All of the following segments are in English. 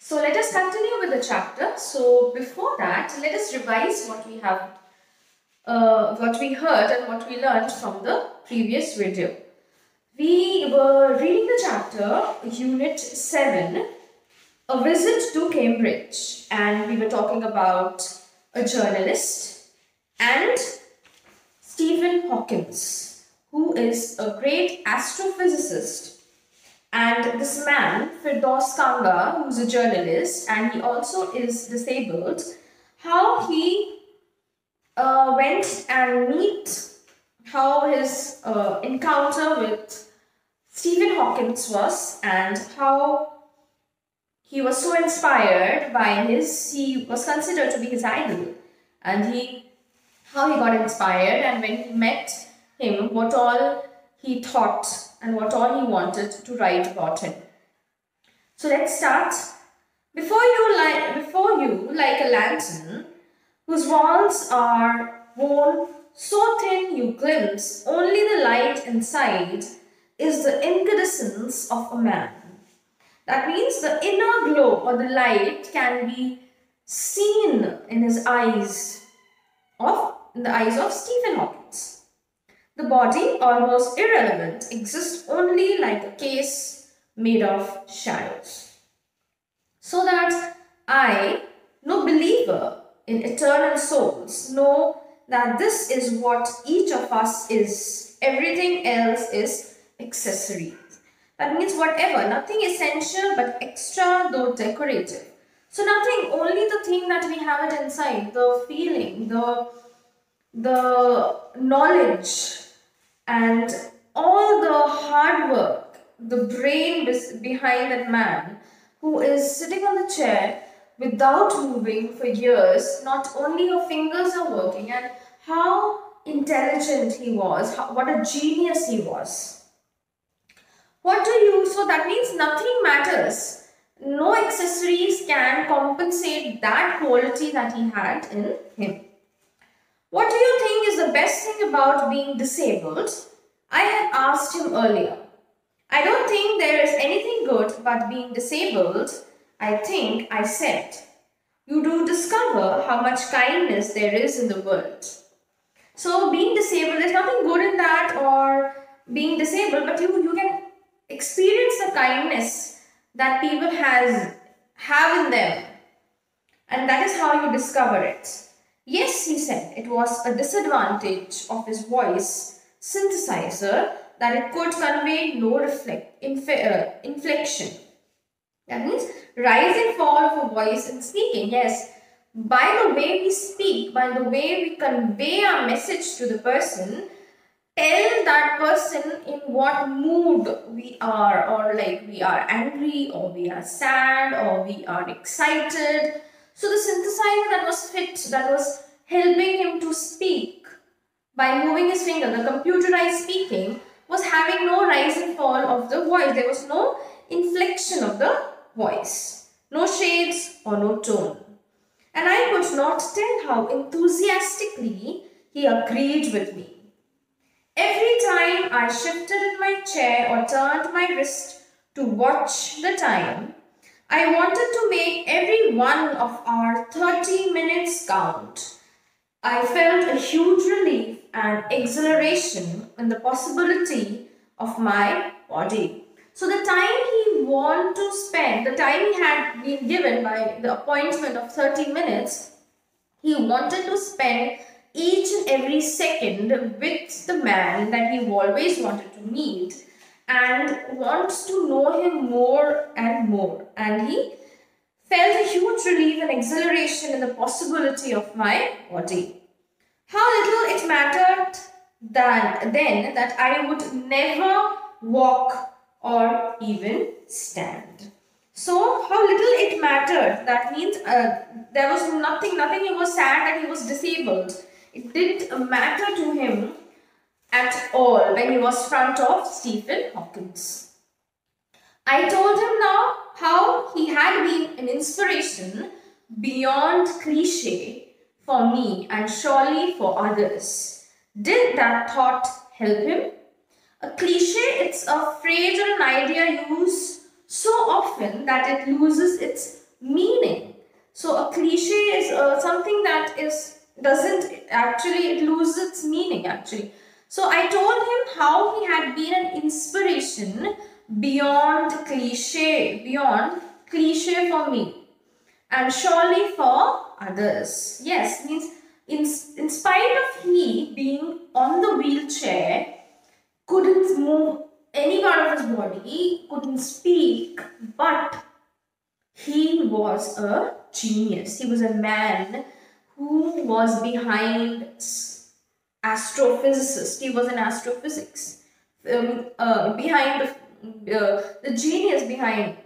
So let us continue with the chapter. So before that, let us revise what we have, what we heard and what we learned from the previous video. We were reading the chapter, Unit 7, A Visit to Cambridge, and we were talking about a journalist and Stephen Hawking, who is a great astrophysicist. And this man, Firdaus Kanga, who's a journalist and he also is disabled, how he went and how his encounter with Stephen Hawking was, and how he was so inspired by he was considered to be his idol, and how he got inspired, and when he met him, what all he thought and what all he wanted to write about him. So let's start. Before you, like a lantern, whose walls are worn so thin you glimpse only the light inside, is the incandescence of a man. That means the inner glow or the light can be seen in the eyes of Stephen Hawking. The body, almost irrelevant, exists only like a case made of shadows. So that I, no believer in eternal souls, know that this is what each of us is. Everything else is accessory. That means whatever, nothing essential but extra though decorative. So nothing, only the thing that we have it inside, the feeling, the knowledge, and all the hard work, the brain behind that man who is sitting on the chair without moving for years. Not only her fingers are working, and how intelligent he was, what a genius he was. So that means nothing matters. No accessories can compensate that quality that he had in him. What do you think is the best thing about being disabled? I had asked him earlier. I don't think there is anything good about being disabled, I think I said. You do discover how much kindness there is in the world. So being disabled, there's nothing good in that, or being disabled, but you can experience the kindness that people have in them. And that is how you discover it. Yes, he said, it was a disadvantage of his voice synthesizer that it could convey no inflection. That means rise and fall of a voice in speaking. Yes, by the way we speak, by the way we convey our message to the person, tell that person in what mood we are, or like we are angry, or we are sad, or we are excited. So the synthesizer that was helping him to speak by moving his finger, the computerized speaking, was having no rise and fall of the voice. There was no inflection of the voice, no shades or no tone. And I could not tell how enthusiastically he agreed with me. Every time I shifted in my chair or turned my wrist to watch the time, I wanted to make every one of our 30 minutes count. I felt a huge relief and exhilaration in the possibility of my body. So the time he had been given by the appointment of 30 minutes, he wanted to spend each and every second with the man that he always wanted to meet, and wants to know him more and more. And he felt a huge relief and exhilaration in the possibility of my body. How little it mattered then that I would never walk or even stand. So how little it mattered. That means there was nothing. He was sad that he was disabled. It didn't matter to him at all when he was front of Stephen Hawking. I told him now how he had been an inspiration beyond cliche for me and surely for others. Did that thought help him? A cliche, it's a phrase or an idea used so often that it loses its meaning. So a cliche is something that doesn't actually, it loses its meaning actually. So I told him how he had been an inspiration beyond cliche for me and surely for others. Yes, means in spite of he being on the wheelchair, couldn't move any part of his body, couldn't speak, but he was a genius. He was a man who was behind astrophysicist. He was an astrophysics. Behind the genius behind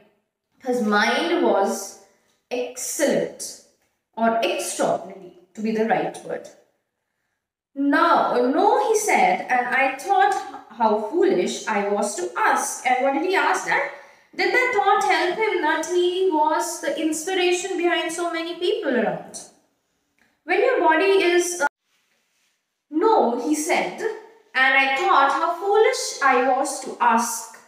his mind was excellent or extraordinary, to be the right word. No, he said, and I thought how foolish I was to ask. And what did he ask? And did that thought help him that he was the inspiration behind so many people around? When your body is... No, he said, and I thought how foolish I was to ask.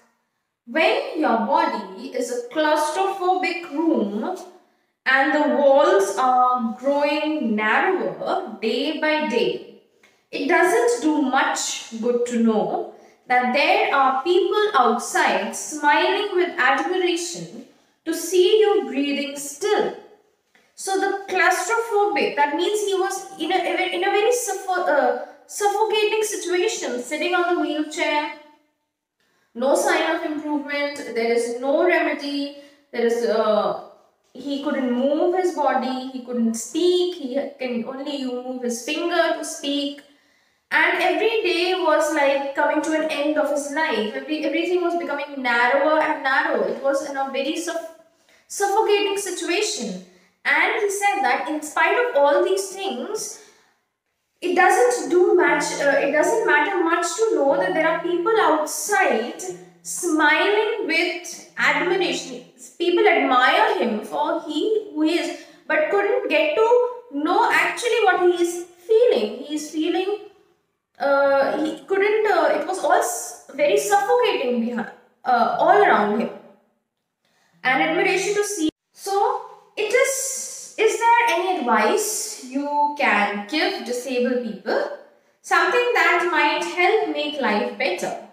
When your body is a claustrophobic room and the walls are growing narrower day by day, it doesn't do much good to know that there are people outside smiling with admiration to see you breathing still. So the claustrophobic, that means he was in a very suffocating situation, sitting on the wheelchair, no sign of improvement, there is no remedy, there is he couldn't move his body, he couldn't speak, he can only move his finger to speak. And every day was like coming to an end of his life. Everything was becoming narrower and narrower. It was in a very suffocating situation. And he said that in spite of all these things, it doesn't matter much to know that there are people outside smiling with admiration. People admire him for who he is, but couldn't get to know actually what he is feeling. He is feeling, he couldn't, it was all very suffocating behind, all around him. And admiration to see. So, is there any advice you can give disabled people? Something that might help make life better.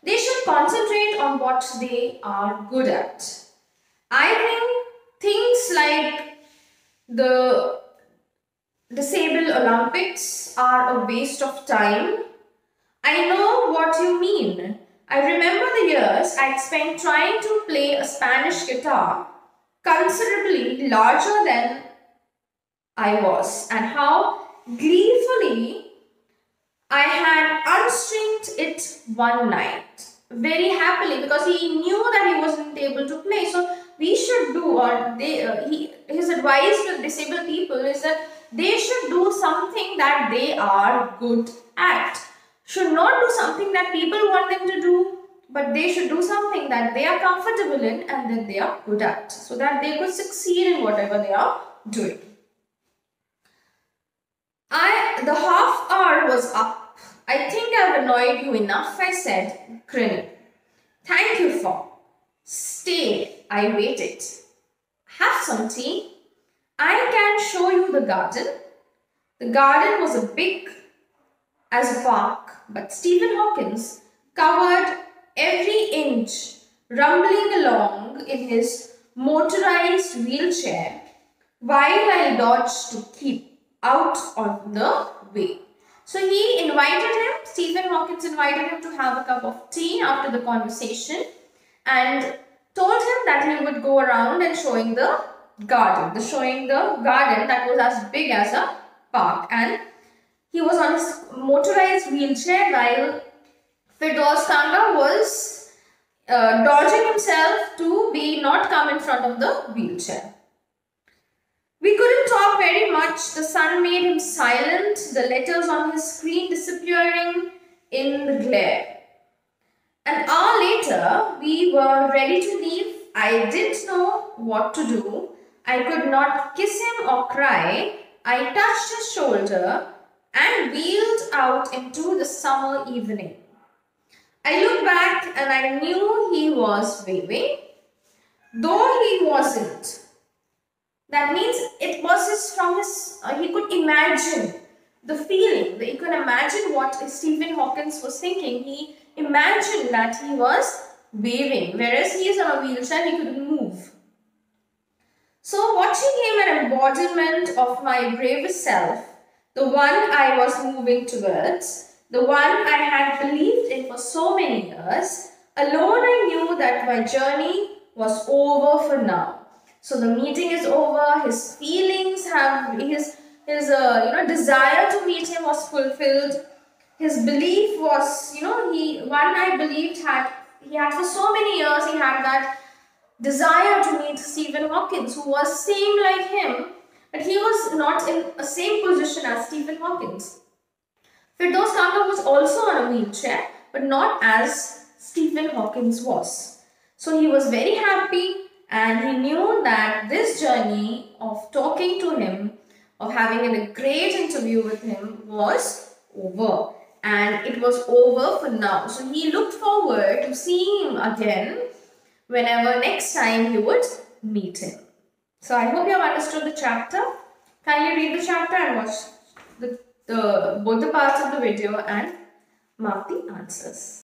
They should concentrate on what they are good at. I think things like the Disabled Olympics are a waste of time. I know what you mean. I remember the years I'd spent trying to play a Spanish guitar considerably larger than I was, and how gleefully I had unstringed it one night very happily because he knew that he wasn't able to play. So we should do, or his advice to disabled people is that they should do something that they are good at. Should not do something that people want them to do, but they should do something that they are comfortable in and that they are good at, so that they could succeed in whatever they are doing. The half hour was up. I think I've annoyed you enough, I said, grinning. Thank you for. Stay, I waited. Have some tea. I can show you the garden. The garden was as big as a park, but Stephen Hawkins covered every inch, rumbling along in his motorized wheelchair while I dodged to keep out of the way. So Stephen Hawkins invited him to have a cup of tea after the conversation and told him that he would go around and showing the garden that was as big as a park, and he was on his motorized wheelchair while Firdaus Kanga was dodging himself to not come in front of the wheelchair. We couldn't talk very much. The sun made him silent, the letters on his screen disappearing in the glare. An hour later, we were ready to leave. I didn't know what to do. I could not kiss him or cry. I touched his shoulder and wheeled out into the summer evening. I looked back and I knew he was waving, though he wasn't. That means it was he could imagine the feeling, he could imagine what Stephen Hawking was thinking. He imagined that he was waving, whereas he is on a wheelchair, he couldn't move. So watching him an embodiment of my bravest self, the one I was moving towards, the one I had believed in for so many years, alone I knew that my journey was over for now. So the meeting is over, his feelings have, his desire to meet him was fulfilled. His belief was, one I believed he had for so many years, he had that desire to meet Stephen Hawking, who was same like him, but he was not in a same position as Stephen Hawking. Firdaus Kaka was also on a wheelchair, but not as Stephen Hawking was. So he was very happy, and he knew that this journey of talking to him, of having a great interview with him, was over. And it was over for now. So he looked forward to seeing him again whenever next time he would meet him. So I hope you have understood the chapter. Kindly read the chapter and watch both the parts of the video and mark the answers.